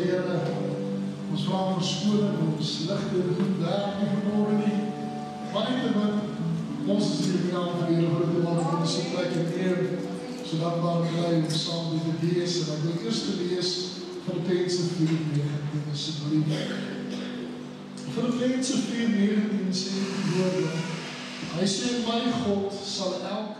Here, ons vra verskoning, ons ligte goed werk nie vanmorgen nie. Maar nietemin, ons is hier gedaan vir Here groot te maak in die plek en eer, so dankbaar bly om saam met te wees. En ek wil eerst te lees Filippense 4:19 asseblief. Filippense 4:19 sê die woorde. Hy sê, my God sal elke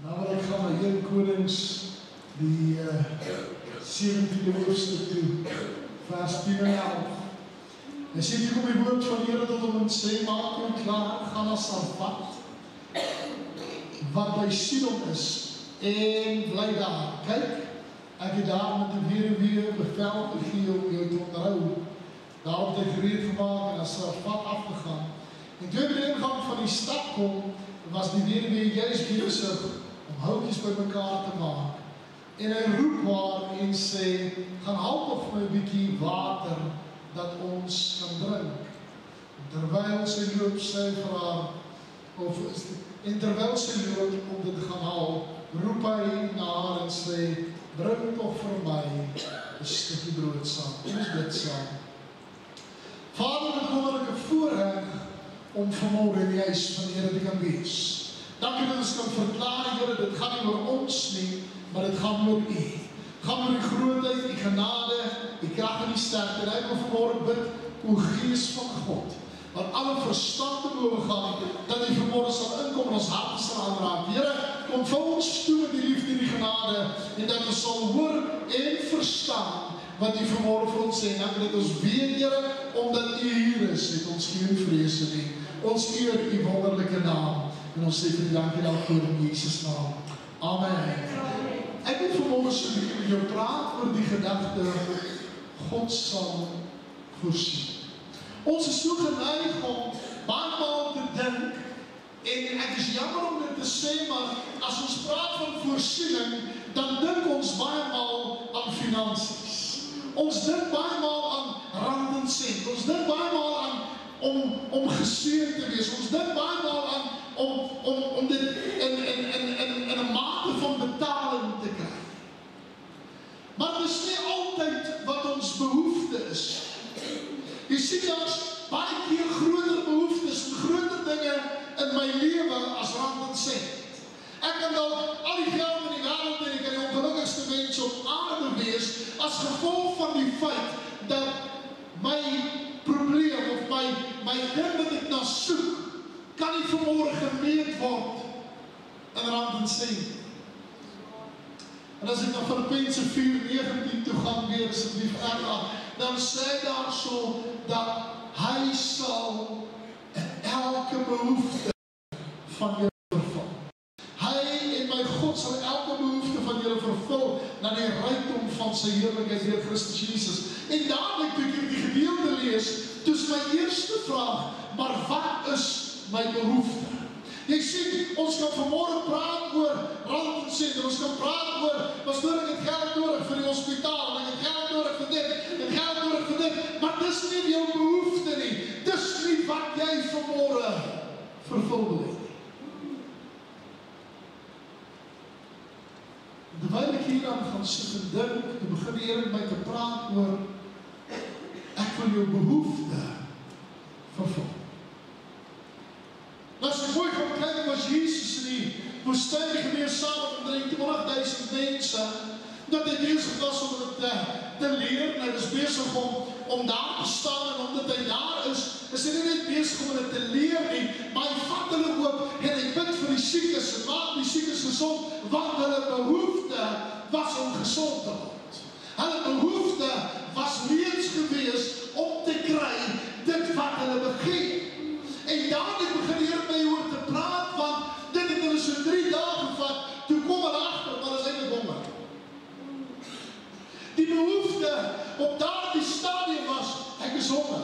nou wil ek gaan na 1 Konings, die 17de hoofstuk toe, vers 10 en 11. Hy sê, hier kom die woord van Here tot hom en sê, maak jou klaar, gaan na Sarfat, wat by Sidon is, en bly daar. Kyk, ek het daar met die weduwee bevel gegee om jou te onderhou. Daar het hy gereed gemaak en na Sarfat afgegaan. En toe by die ingang van die stad kom, was die weduwee juist besig om houtjies by mekaar te maak. En hy roep haar en sê, gaan haal op my 'n bietjie water, dat ons kan drink. Terwyl sy loop, sy vir haar, en terwyl sy loop om dit te gaan haal, roep hy na haar en sê, bring toch vir my 'n stukkie brood saam. Ons bid saam. Vader, dit wonderlike voorreg om vanmorgen in die huis van die Here te kan wees. Dankie dat ons kan verklaar, Here, dit gaan nie oor ons nie, maar dit gaan oor U. Het gaan oor die grootheid, die genade, die krag en die sterkte. En ek wil vanmorgen bid, o Gees van God, wat alle verstand te boven gaan, dat U vanmorgen sal inkom en ons hart sal aanraak. Here, kom vir ons toe met die liefde en die genade, en dat ons sal hoor en verstaan wat U vanmorgen vir ons sê. En dat ons weet, Here, omdat U hier is, het ons geen vrees nie. Ons eer U wonderlike naam. En ons sê vir die dankie daarvoor in Jesus' naam. Amen. Ek wil vanmorgen so met jou praat oor die gedagte, God sal voorsien. Ons is so geneig om baie te dink, en ek is jammer om dit te sê, maar as ons praat van voorsiening, dan dink ons baie maal aan finansies. Ons dink baie maal aan rand en sent. Ons dink baie maal aan om geseën te wees. Ons dink baie maal aan om dit in 'n mate van betaling te kry. Maar dit is nie altyd wat ons behoefte is. Jy sien, daar's baie keer groter behoeftes en groter dinge in my lewe as rand en sent. Ek kan dalk al die geld in die wêreld hê, ek kan die ongelukkigste mens op aarde wees, as gevolg van die feit dat my probleem of my ding wat ek na soek, kan nie vanmorgen gemeet word in rand en sent. En as ek na Filippense 4:19 toe gaan weer, asseblief erg, dan sê daar so, dat hy sal in elke behoefte van jou vervul. Hy en my God sal elke behoefte van julle vervul, na die rykdom van sy heerlikheid deur Christus Jesus. En dadelik toe ek die gedeelte lees, toe is my eerste vraag, maar wat is my behoefte? Jy sien, ons kan vanmorgen praat oor rand en sent, en ons kan praat oor, pastoor, ek het geld nodig vir die hospitaal, en ek het geld nodig vir dit, en geld nodig vir dit, maar dis nie jou behoefte nie, dis nie wat jy vanmorgen vervul wil hê. Terwyl ek hier aan gaan sit en dink, toe begin die Here met my te praat oor, ek wil jou behoefte vervul. Nou as jy mooi gaan kyk, was Jesus in die woestyn gewees saam met 23.000 mense, dat hy bezig was om het te leer, en hy was bezig om daar te staan, en omdat hy daar is hy nie net bezig om het te leer nie, maar hy vat hulle ook, en hy bid vir die siekes, en maak die siekes gezond, want hulle behoefte was om gezond te word. Hulle behoefte was reeds gewees om te kry dit wat hulle begeer. En dadelik begin die Here my oor te praat, want dit het hulle so 3 dae gevat, toe kom hulle agter, maar is eintlik honger. Die behoefte op daardie stadium was, ek is honger.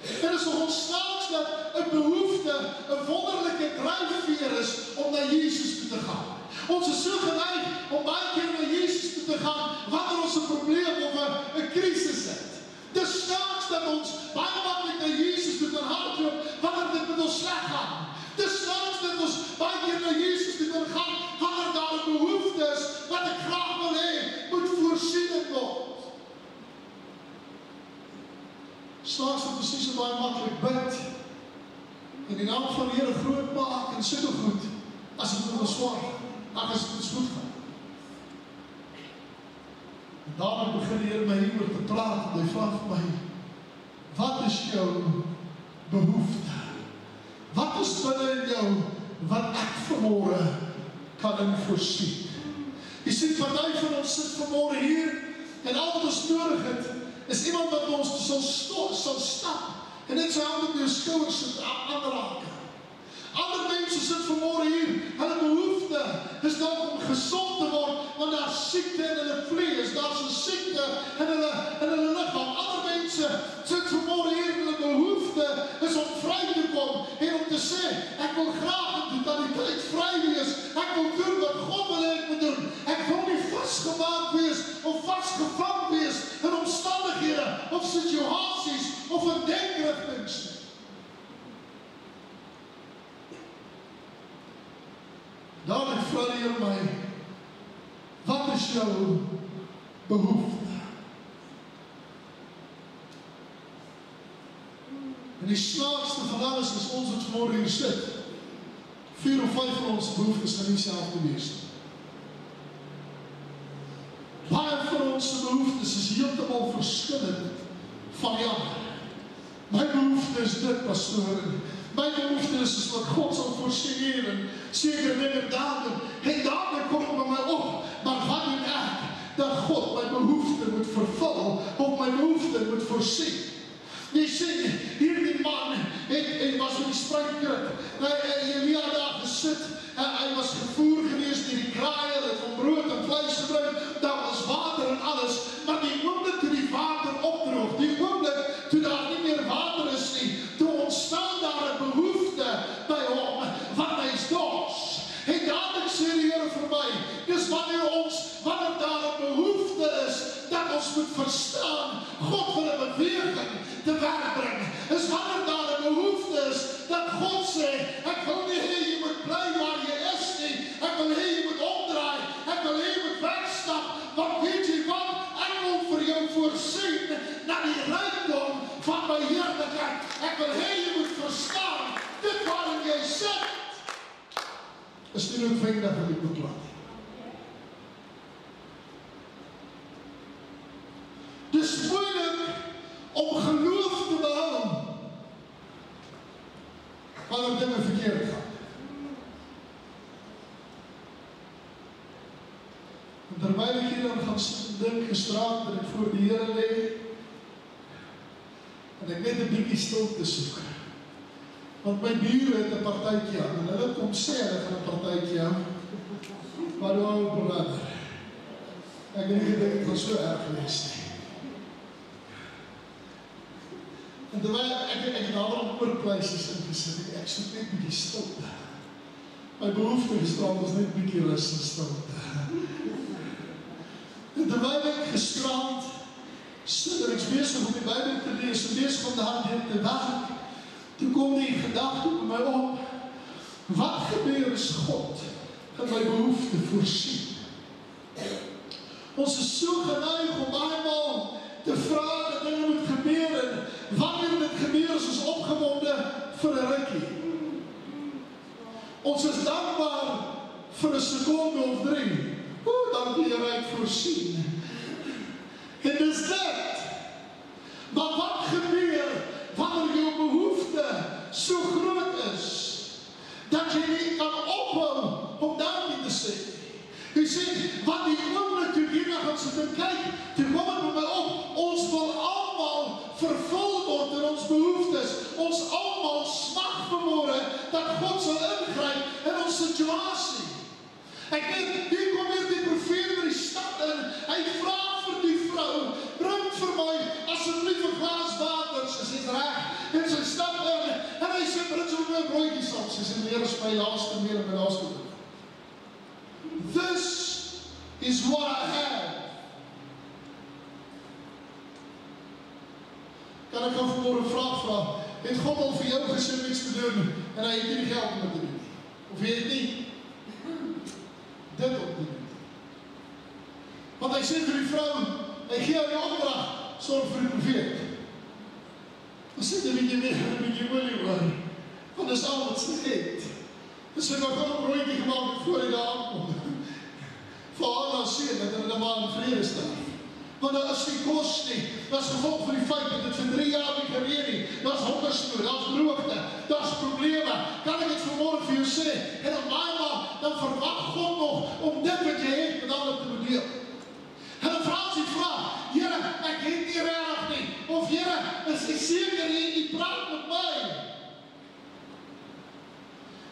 En is nog ontsnaaks dat 'n behoefte 'n wonderlike dryfveer is om na Jesus toe te gaan. Ons is so geneig om baie keer na Jesus toe te gaan, wanneer ons 'n probleem of 'n krisis het. Dis snaaks dat ons baie maklik na Jesus toe kan hardloop wanneer dit met ons sleg gaan. Dis snaaks dat ons baie keer na Jesus toe kan gaan wanneer daar 'n behoefte is wat ek graag wil hê moet voorsien word. Snaaks dat ons nie so baie maklik bid en die naam van die Here groot maak en so goed as dit met ons swaar, as dit met ons goed gaan. En daarom begin die Here my hieroor te praat en hy vra vir my, wat is jou behoefte? Wat is binne in jou wat ek vanmôre kan in voorsien? Jy sien, party van ons sit vanmôre hier en al wat ons nodig het is iemand wat ons sal stap en net sy hand op jou skouers sit aanraak. Ander mense sit vanmôre hier, hulle behoefte is dalk om gesond te word, want daar is siekte in hulle vlees, daar is 'n siekte in hulle liggaam. Ander mense sit vanmôre hier en hulle behoefte is om vry te kom en om te sê, ek wil graag in totaliteit vry wees, ek wil doen wat God wil hê ek moet doen. Ek wil nie vasgemaak wees of vasgevang wees in omstandighede of situasies of in denkrigtings. Daarom vra die Here my, wat is jou behoefte? En die snaakste van alles is ons wat vanmôre hier sit. 4 of 5 van ons behoeftes gaan nie dieselfde wees nie. Baie van ons behoeftes is heeltemal verskillend van die ander. My behoefte is dit, pastoor. My behoefte is wat God sal voorsien hier en seker dinge daarin. En daarin kom het by my op. Maar wat doen ek? Dat God my behoefte moet vervul of my behoefte moet voorsien. Jy sien, hierdie man was met die spruitkruk. Elia daar gesit. Hy was gevoer gewees deur die kraaie, hulle het van brood en vleis gebring. Daar was water en alles. Maar die oomblik toe die water opdroog, die oomblik toe daar nie meer water is nie, toe ontstaan daar 'n behoefte by hom, want hy is dors. En dadelik sê die Here vir my, dis wanneer daar 'n behoefte is, dat ons moet verstaan, God wil 'n beweging te werk bring. Is wanneer daar 'n behoefte is, dat God sê, ek wil nie hê jy moet bly waar jy is nie, ek wil hê jy moet omdraai, ek wil hê jy moet wegstap, want weet jy wat, ek wil vir jou voorsien, na die rykdom van my heerlikheid. Ek wil hê jy moet verstaan, dit waarin jy sit, is nie noodwendig dat ek moet laat. Dis moeilik om geloof te behou wanneer dinge verkeerd gaan. En terwyl ek hier dan gaan sit en dink gisteraand dat ek voor die Here lê en ek net 'n bietjie stilte soek. Want my bure het 'n partytjie aan en hulle kom sê hulle gaan 'n partytjie aan. Maar ou brother, ek het nie gedink dit was so erg gewees nie. En terwyl ek daar op oorpleisies ingesit, ek soek net 'n bietjie stilte. My behoefte gisterand was net 'n bietjie rus en stilte. En terwyl ek gisterand sit en ek is besig om die Bybel te lees, en besig om daardeur te werk, toe kom die gedagte by my op, wat gebeur as God in my behoefte voorsien? Ons is so geneig om eenmaal te vra dat dinge moet gebeur en wanneer dit gebeur is ons opgewonde vir 'n rukkie. Ons is dankbaar vir 'n sekonde of 3. Dankie Here, hy het voorsien. En dis dit. Maar wat gebeur wanneer jou behoefte so groot is dat jy nie kan ophou om dankie te sê? Jy sien, wat die oomblik toe hierna gaan sit en kyk, toe kom het by my op, ons wil almal vervul word in ons behoeftes. Ons almal smag vanmôre dat God sal ingryp in ons situasie. Ek weet, hier kom weer die profeet by die stad in, hy vra vir die vrou, bring vir my asseblief 'n glas water, sy sê reg, en sy stap in, en hy sê, bring so 'n broodjie saam, sy sê, meneer is my laaste meal en my laaste meal. This is what I have. kan ek gou vanmôre 'n vraag vra? Het God al vir jou gesê om iets te doen en hy het nie die geld om dit te doen? Of jy het nie dit op te doen? Want hy sê vir die vrou, hy gee jou die opdrag, sorg vir die profeet. Dan sê jy 'n bietjie meer, 'n bietjie olie oor, want dis al wat sy het. Dus ek het al 'n broodjie gemaak voor hy daar aankom. Vir haar dan sê dat hulle maar in vrede staan. Want daar is nie kos nie. Dat is gevolg van die feit dat dit vir 3 jaar nie gereën nie. Dat is hongersnood, dat is droogte, dat is probleme. Kan ek dit vanmôre vir jou sê? En dan dan verwag God nog om dit wat jy het met ander te bedeel. En dan vra ons die vraag, Here, ek het nie reg nie. Of Here, is ek seker jy praat met my?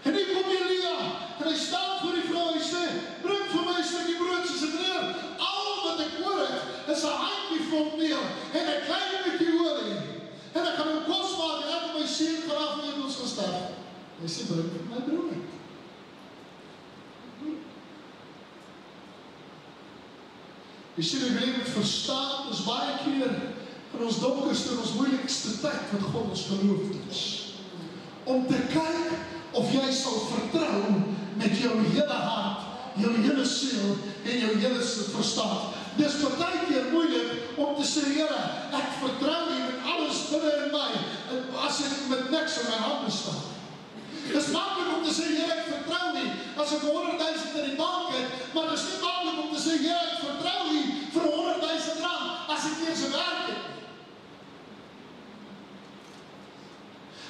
En hier kom Elia, en hy staan voor die vrou, hy sê, bring vir my 'n stukkie brood, soos ek leer. Al wat ek oor het, is 'n handjie vol meel, en 'n klein bietjie olie. En ek gaan hom kos maak, en ek het my seun vanaf in ons gesterf. Hy sê, bring vir my brood. Jy sê, ek wil dit verstaan, is baie keer in ons donkerste en ons moeilikste tyd wat God ons geloof is. Om te kyk of jy sal vertrou met jou hele hart, jou hele siel en jou hele verstand. Dis partykeer moeilik om te sê, Here, ek vertrou U met alles binne in my, as ek met niks in my hande staan. Dis maklik om te sê, Here, ek vertrou U, as ek 100.000 in die bank het, maar dis nie maklik om te sê, Here, ek vertrou U vir 100.000 rand, as ek eers 'n werk het.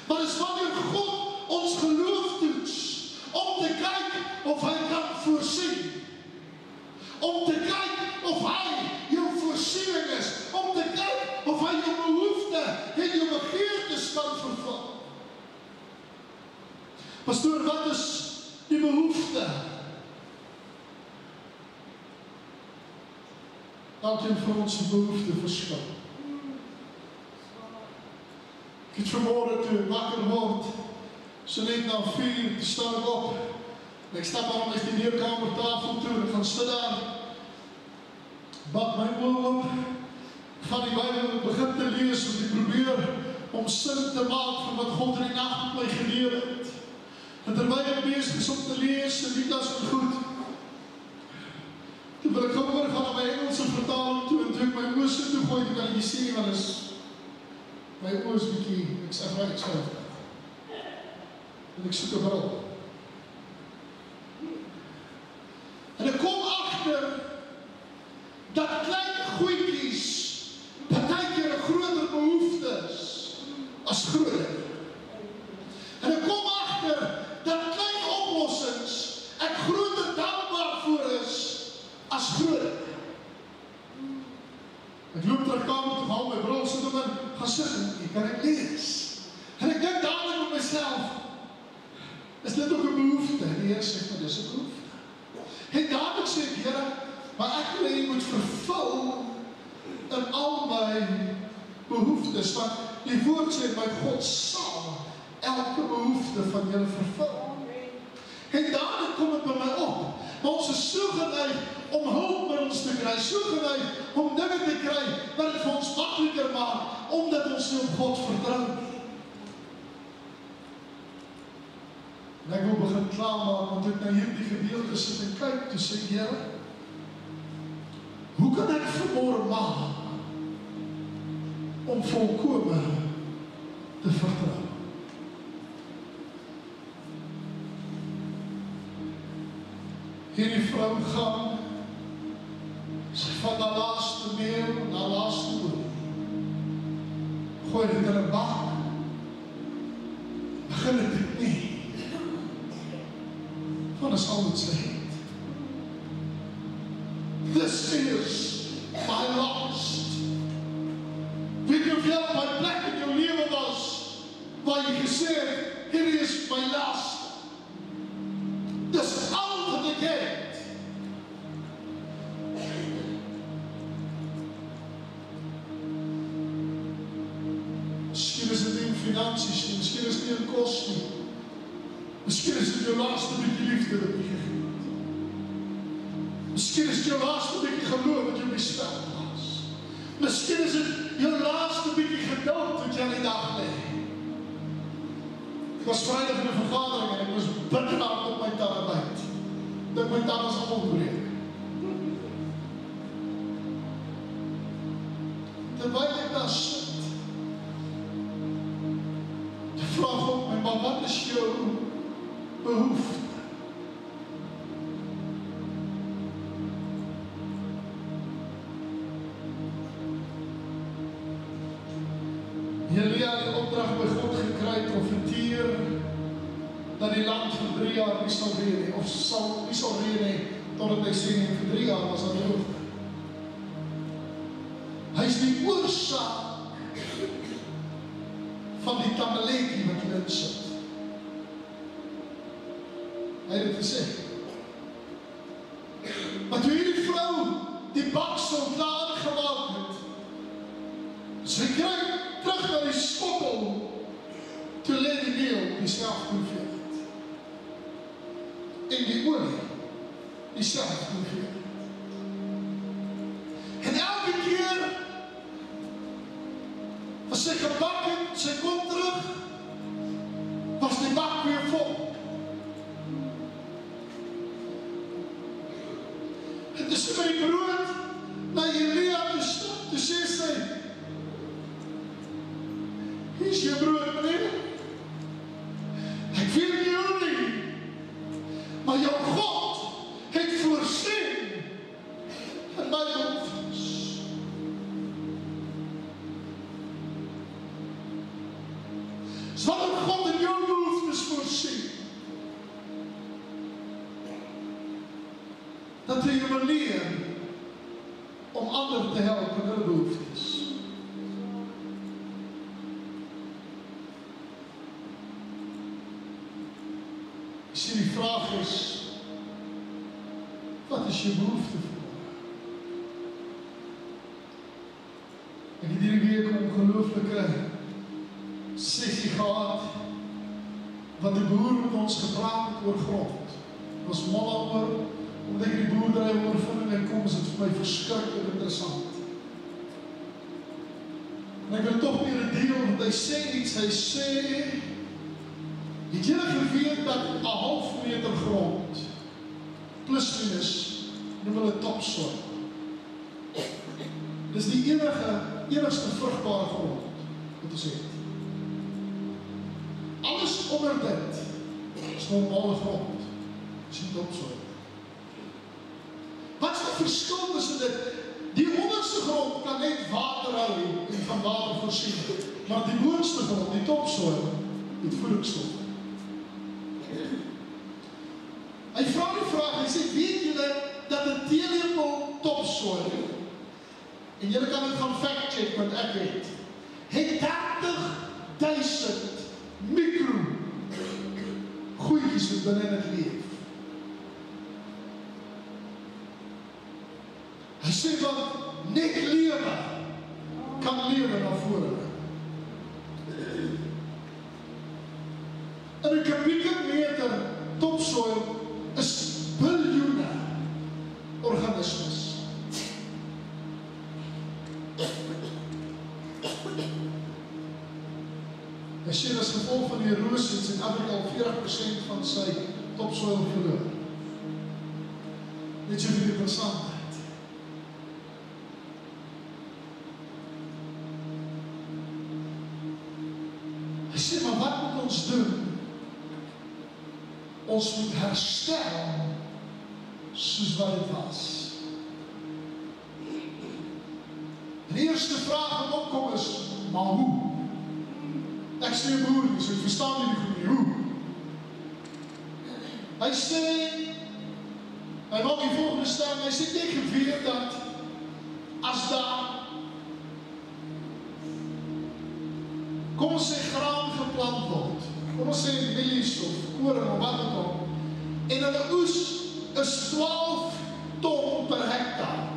Maar dis wanneer God ons geloof toets, om te kyk of hy kan voorsien, om te kyk of hy jou voorsiening is, om te kyk of hy jou behoefte en jou begeertes kan vervul. Pastoor, wat is die behoefte? Elkeen van ons behoefte verskil. Ek het vanmôre toe ek wakker word, so net na 4, te staan ek op. En ek stap aan my studeerkamertafel toe, en ek gaan sit daar, bak my oë op, van die Bybel begin te lees, en ek probeer om sin te maak van wat God in die nag met my geleer het. En terwyl ek besig is om te lees, en dit is goed, toe wil ek gou oorgaan na my Engelse vertaling toe, en toe ek my oë so toe gooi, toe kan ek nie sien, want is my oë is bietjie, ek sê waar ek skryf. En ek soek 'n bril. En ek kom agter dat klein goedjies partykeer 'n groter behoefte is as groter. En ek kom agter dat klein oplossings ek groter dankbaar voor is as groter. Ek loop terug kamer toe, haal my bril, sit hom in, gaan sit en ek kan ek lees. En ek dink dadelik met myself, is dit ook 'n behoefte? Die Here sê, maar dis 'n behoefte. En dadelik sê ek, Here, maar ek wil U moet vervul in al my behoeftes, want die woord sê, my God sal elke behoefte van julle vervul. En dadelik kom dit by my op, maar ons is so geneig om hulpmiddels te kry, so geneig om dinge te kry, wat het vir ons makliker maak, omdat ons nie op God vertrou. En ek wil begin klaarmaak, want ek na hierdie gedeelte sit en kyk, toe sê Here, hoe kan ek vanmôre maak om volkome te vertrou? Hierdie vrou gaan, sy van haar laaste meel en haar laaste olie, gooi dit in 'n bak, begin dit ek nie. Want is al wat sy het. This is my last. Weet jy of jy op my plek in jou lewe was, waar jy gesê het, hier is my last. Dis al wat ek het. Miskien is dit nie in finansies nie, miskien is dit nie in kos nie. Miskien is dit jou laaste bietjie liefde wat jy gegee het. Miskien is dit jou laaste bietjie geloof wat jy op die spel was. Miskien is dit jou laaste bietjie geduld wat Ek was Vrydag in 'n vergadering en ek was bitterhard op my terabyt. Dink my tand is allemaal breek. Terwyl ek daar sit, die vraag op my, maar wat is jou behoefte? Elia het die opdrag by God gekry, profeteer, dat die land vir 3 jaar nie sal reën nie, of sal nie sal reën nie, totdat hy sê nie, vir 3 jaar was dat droog. Hy is die oorsaak van die tamelekie wat hierin sit. Hy het dit gesê. Maar toe hierdie vrou die baksel klaar gemaak het, sy kry terug na die skottel, toe lê die meel dieselfde hoeveelheid. En die olie dieselfde hoeveelheid. En elke keer as sy gebak het, sy kom terug, was die bak weer vol. En toe sy my brood na Elia bestap, toe sê sy, hier is jou brood, meneer. Ek weet nie jou nie, maar jou God het voorsien in my behoeftes. So wanneer God in jou behoeftes voorsien, dat hy jou leer om ander te help in hulle behoeftes. Die vraag is, wat is jou behoefte vir? Ek het hierdie week 'n ongelooflike sessie gehad, wat die boer met ons gepraat het oor grond. Ek was mal oor, omdat ek die boerdery ondervinding en kom, is dit vir my verskriklik interessant. En ek wil toch weer 'n deel, want hy sê iets, hy sê, het julle geweet dat 'n half meter grond, plus minus, noem hulle topsoil. Dis die enigste vrugbare grond wat ons het. Alles onder dit is normale grond, is nie topsoil. Wat is die verskil tussen dit? Die onderste grond kan net water hou en van water voorsien, maar die boonste grond, die topsoil, het voedingsstof. Hy vra die vraag, hy sê, weet julle dat 'n teelepel topsoil, en julle kan dit gaan fact-check wat ek weet, het 30.000 mikro goedjies wat binne in het leef. Hy sê wat net lewe kan lewe na vore. In 'n kubieke meter topsoil is biljoene organismes. Hy sê as gevolg van die erosie in Suid-Afrika al 40% van sy topsoil verloor. Weet jy wie interessant? Hy sê, maar wat moet ons doen? Ons moet herstel soos wat dit was. Die eerste vraag wat opkom is, maar hoe? Ek sê 'n boer, so ek verstaan nie die goeie, hoe? Hy sê, hy maak die volgende stelling, hy sê, ek geweet dat as daar, kom ons sê graan geplant word, kom ons sê mielies of koring of wat ook, en hulle oes is 12 ton per hektaar,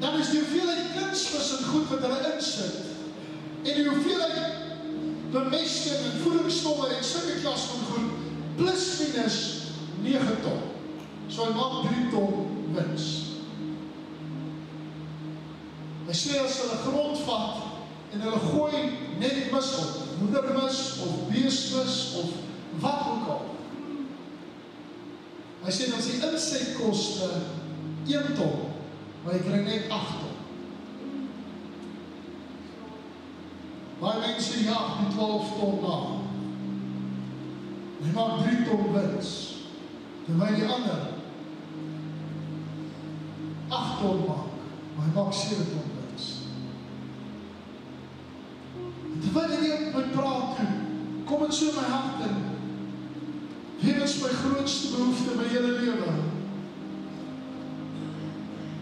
dan is die hoeveelheid kunsmis en goed wat hulle insit, en die hoeveelheid bemesting en voedingsstowwe en sulke klas van goed, plus minus 9 ton. So hy maak 3 ton wins. Hy sê as hulle grond vat en hulle gooi net mis op, moedermis of beesmis of wat ook al. Hy sê dan die insetkoste 1 ton, maar jy kry net 8 ton. Baie mense jaag die 12 ton na. Hy maak 3 ton wins, terwyl die ander 8 ton maak, maar hy maak 7 ton wins. Terwyl hy nie met praat toe, kom het so in my hart in, hier is my grootste behoefte in my hele lewe.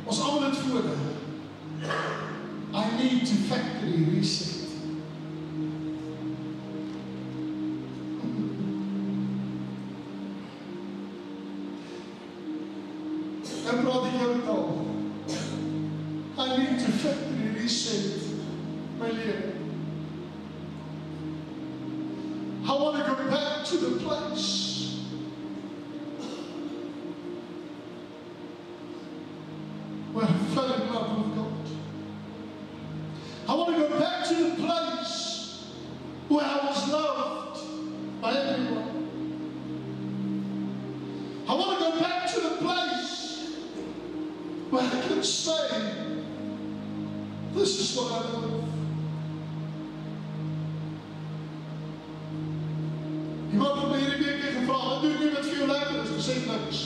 Ons almal het vode. I need to factory reset. En praat ek jou taal. I need to factory reset my lewe. I want to go back to the place where I fell in love with God. I want to go back to the place where I was loved by everyone. I want to go back to the place where I can say, this is what I love. Iemand het my hierdie week gevra, wat doen jy wat vir jou lekker is? Ek sê niks.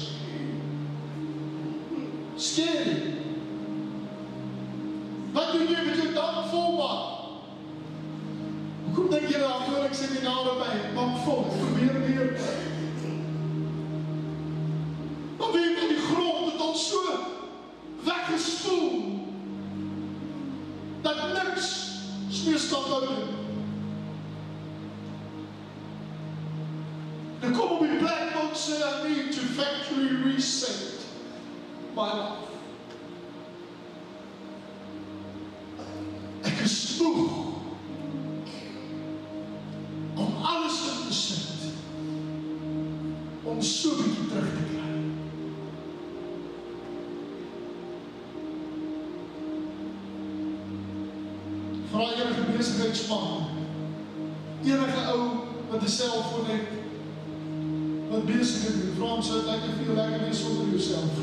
Scary. Wat doen jy wat jou dank vol maak? Hoekom dink jy dat voor ek sê die naam by, dank vol, ek probeer weer. Maar wie met die grond het ons so weggespoel, dat niks smeerstand hou doen. Dan kom op die plek wat sê, I need to factory reset my life. Ek is moeg om alles in te sit, om so bietjie terug te kry. Vra enige besigheidsman, enige ou wat 'n selfoon het, wat bezig is, die vrouw sê, dat jy veel lekker wees onder jouself.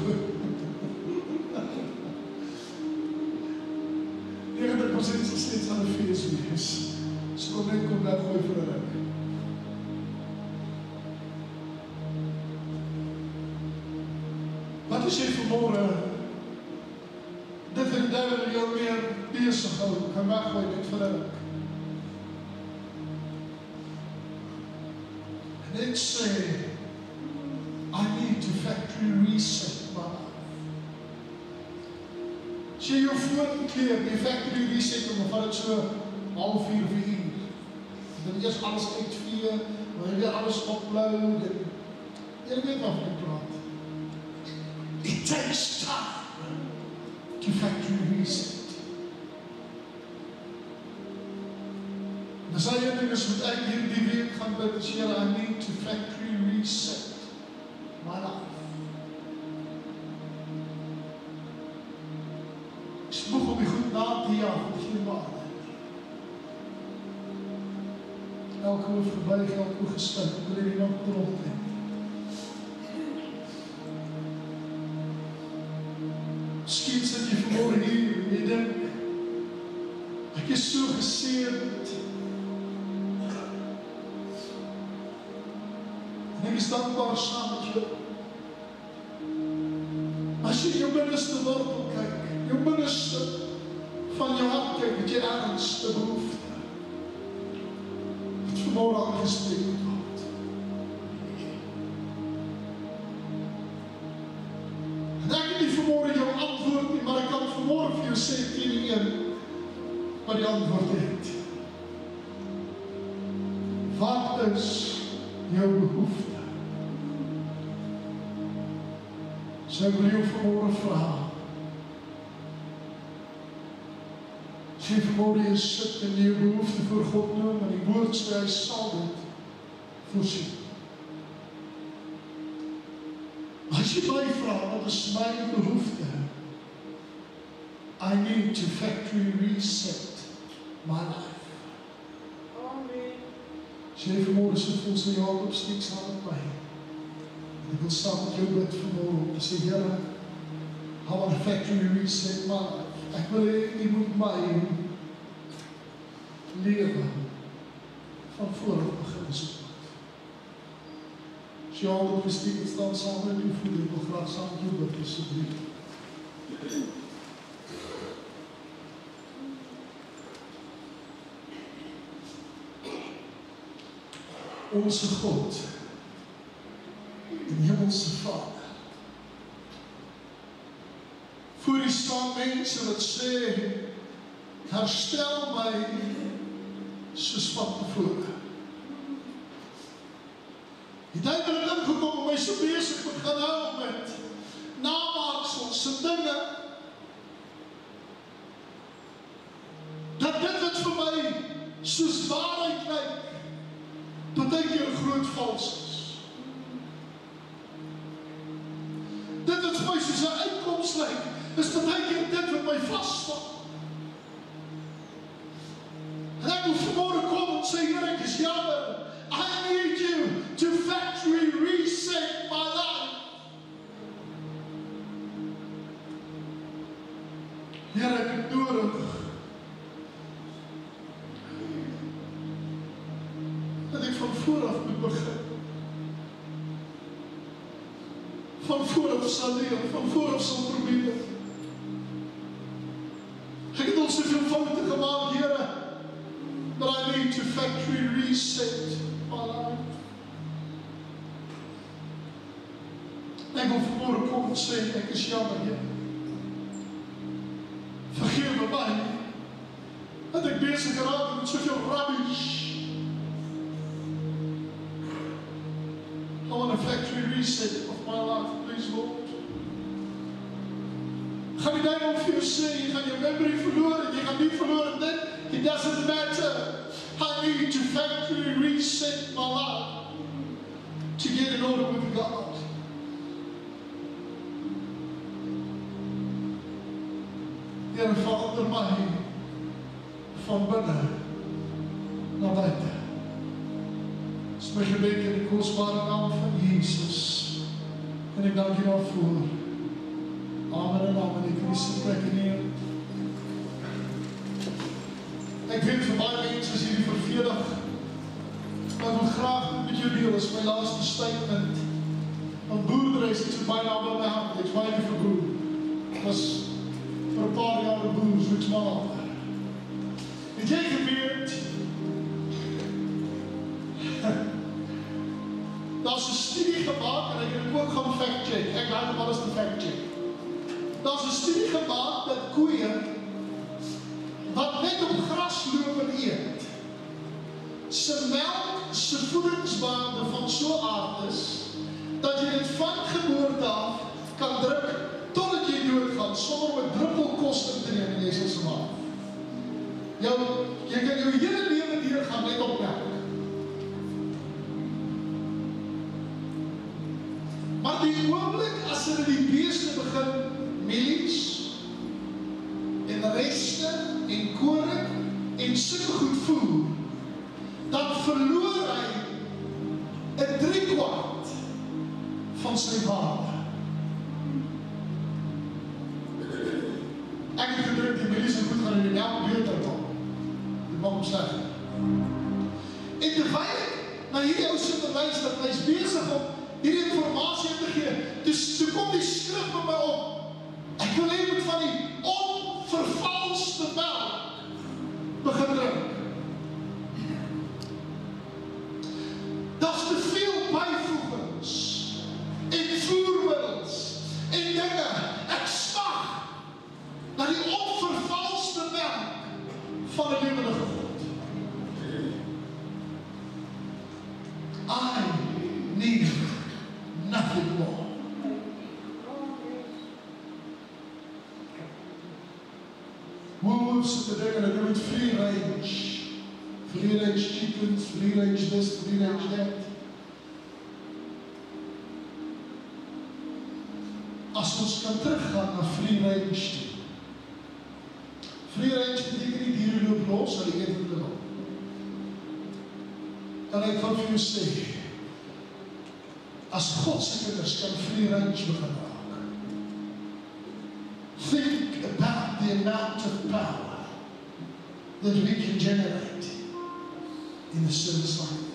90% sal steeds aan die feest wees. So kom net kom daar gooi vir 'n ruk. Wat as jy vanmôre dit en duiwel jou weer bezig hou, kan weggooi net vir 'n ruk. En net sê, I need to factory reset my life. As jy jou foon keer, die factory reset, dan vat het so 3:30 of 4 uur. Dan eers alles uitvee, dan weer alles upload, en jy weet wat ek praat. It takes time to factory reset. Dan sê jy ding is, wat ek hierdie week gaan bid, is Here, I need to factory reset my life. Ek spoeg om die goed na te jaag, met geen waarde. Elke oor verbuig, elke oor gestink, ek wil hier nog rond heen. Miskien sit jy vanmôre hier, en jy dink, ek is so geseerd, en ek is dankbaar saam met jou. As jy jou binneste wortel kyk, jou binneste van jou hart kyk, het jy ernstige behoefte. Het vanmôre aangespreek word. En ek het nie vanmôre jou antwoord nie, maar ek kan vanmôre vir jou sê, teen die een, wat die antwoord het. Wat is jou behoefte? So ek wil jou vanmôre vra. As jy vanmôre hier sit en jou behoefte voor God noem, en die woord sê, hy sal dit voorsien. As jy my vra, wat is my behoefte? I need to factory reset my life. As jy vanmorgen so voel, sê jy al opsteek saam met my. En ek wil saam met jou bid vanmorgen om te sê, Here, I want a factory reset my life. Ek wil hê, U moet my lewe van vooraf begin soek. As jy al opsteek, staan saam met u voet, ek wil graag saam met jou bid, asseblief. Onze God, en Hemelse Vader, voor U staan mense wat sê, herstel my soos van tevore. Die duivel het ingekom om my so besig moet gaan hou met namaaksels en dinge, dat dit wat vir my soos waarheid lyk, partykeer 'n groot vals is. Dit wat vir my soos 'n uitkoms lyk, is partykeer dit wat my vasvat. En ek wil vanmorgen kom en sê, Here, ek is jammer. I need you to factory reset my life. Here, ek het nodig dat ek van vooraf moet begin. Van vooraf sal leer, van vooraf sal probeer. Ek het al soveel foute gemaak, Here, but I need to factory reset my life. Ek wil vanmorgen kom en sê, ek is jammer, Here. Vergewe my, dat ek bezig geraak met soveel rubbish. I want a factory reset of my life, please, Lord. Gaan die duivel vir jou sê, jy gaan jou memory verloor, en jy gaan nie verloor in dit, it doesn't matter. I need to factory reset my life to get in order with God. Here, verander my van binne na buite. Dis my gebed in die kosbare naam van Jesus. En ek dank U daarvoor. Amen en amen. Ek kan die sitplekke neem. Ek weet vir baie mense is hierdie vervelig. Maar ek wil graag met jou deel, is my laaste statement. Want boerdery is iets wat baie naam by my hart. Ek is baie nie verboer. Ek was vir 'n paar jaar 'n boer, soos maar. Het jy geweet? Daar's 'n studie gemaak, en ek het ook gaan fact-check. Ek laat om alles te fact-check. Daar's 'n studie gemaak dat koeie wat net op gras loop en eet, se melk, se voedingswaarde van so aard is, dat jy dit van geboorte af kan druk totdat jy doodgaan, sonder om 'n druppel kos in te neem en jy sal smaak. Jy kan jou hele lewe deurgaan net op melk. Maar die oomblik as hulle die beeste begin mielies en reste en koring en sulke goed voer, dan verloor hy 'n 3/4 van sy waarde. Ek het gedruk die mielies en goed gaan in die melk beter kom. Dit maak hom sleg. En terwyl ek na hierdie ou sit en luister, hy is besig om hierdie informasie te gee, toe kom die skrif by my op. Ek wil hê moet van die onvervalste melk begin drink. Daar's te veel byvoegings en voermiddels en dinge. Ek smag na die onvervalste melk van 'n lewende God. I need nothing more. Woolworths het gedink, en ek het free range chickens, free range this, free range that. As ons kan teruggaan na free range toe. Free range beteken nie diere loop los, hulle eet wat hulle wil. En ek wil vir jou sê, as God se kinders kan free range begin raak, think about the amount of power that we can generate in a service like that.